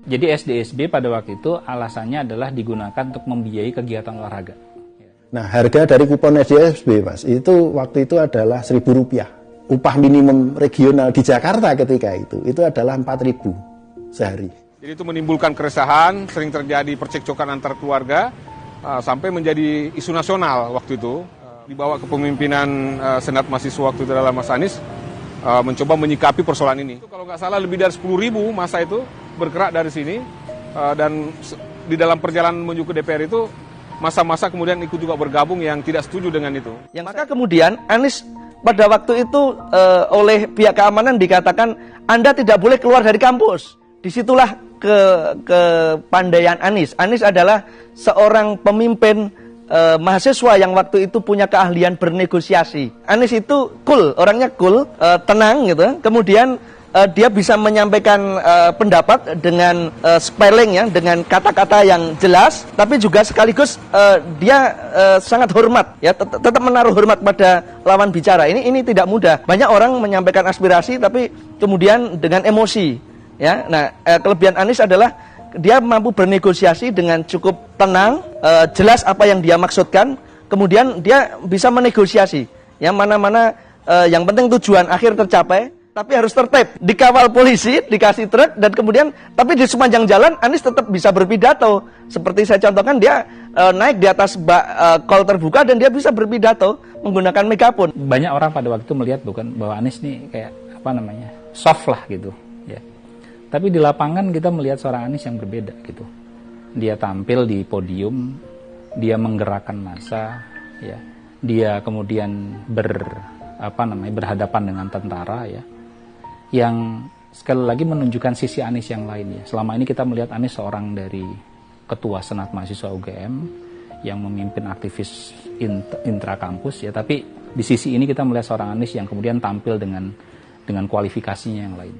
Jadi SD-SB pada waktu itu alasannya adalah digunakan untuk membiayai kegiatan olahraga. Nah, harga dari kupon SD-SB, Mas, itu waktu itu adalah Rp1.000. Upah minimum regional di Jakarta ketika itu adalah 4.000 sehari. Jadi itu menimbulkan keresahan, sering terjadi percekcokan antar keluarga, sampai menjadi isu nasional waktu itu. Dibawa ke pemimpinan Senat Mahasiswa waktu itu adalah Mas Anies, mencoba menyikapi persoalan ini. Kalau nggak salah lebih dari 10.000 masa itu bergerak dari sini, dan di dalam perjalanan menuju ke DPR itu, masa-masa kemudian ikut juga bergabung yang tidak setuju dengan itu. Maka kemudian Anies pada waktu itu oleh pihak keamanan dikatakan Anda tidak boleh keluar dari kampus. Disitulah kepandaian Anies. Anies adalah seorang pemimpin mahasiswa yang waktu itu punya keahlian bernegosiasi. Anies itu cool, orangnya cool, tenang gitu. Kemudian dia bisa menyampaikan pendapat dengan spelling ya, dengan kata-kata yang jelas, tapi juga sekaligus dia sangat hormat ya, tetap menaruh hormat pada lawan bicara. Ini tidak mudah. Banyak orang menyampaikan aspirasi tapi kemudian dengan emosi ya. Nah, kelebihan Anies adalah dia mampu bernegosiasi dengan cukup tenang, jelas apa yang dia maksudkan, kemudian dia bisa menegosiasi yang mana-mana yang penting tujuan akhir tercapai. Tapi harus tertib, dikawal polisi, dikasih truk, dan kemudian, tapi di sepanjang jalan, Anies tetap bisa berpidato. Seperti saya contohkan, dia naik di atas kol terbuka, dan dia bisa berpidato menggunakan megafon. Banyak orang pada waktu itu melihat bahwa Anies nih kayak, soft lah gitu. Ya. Tapi di lapangan kita melihat seorang Anies yang berbeda gitu. Dia tampil di podium, dia menggerakkan massa, ya. Dia kemudian berhadapan dengan tentara, ya. Yang sekali lagi menunjukkan sisi Anies yang lain ya. Selama ini kita melihat Anies seorang dari ketua Senat Mahasiswa UGM yang memimpin aktivis intrakampus ya, tapi di sisi ini kita melihat seorang Anies yang kemudian tampil dengan kualifikasinya yang lain.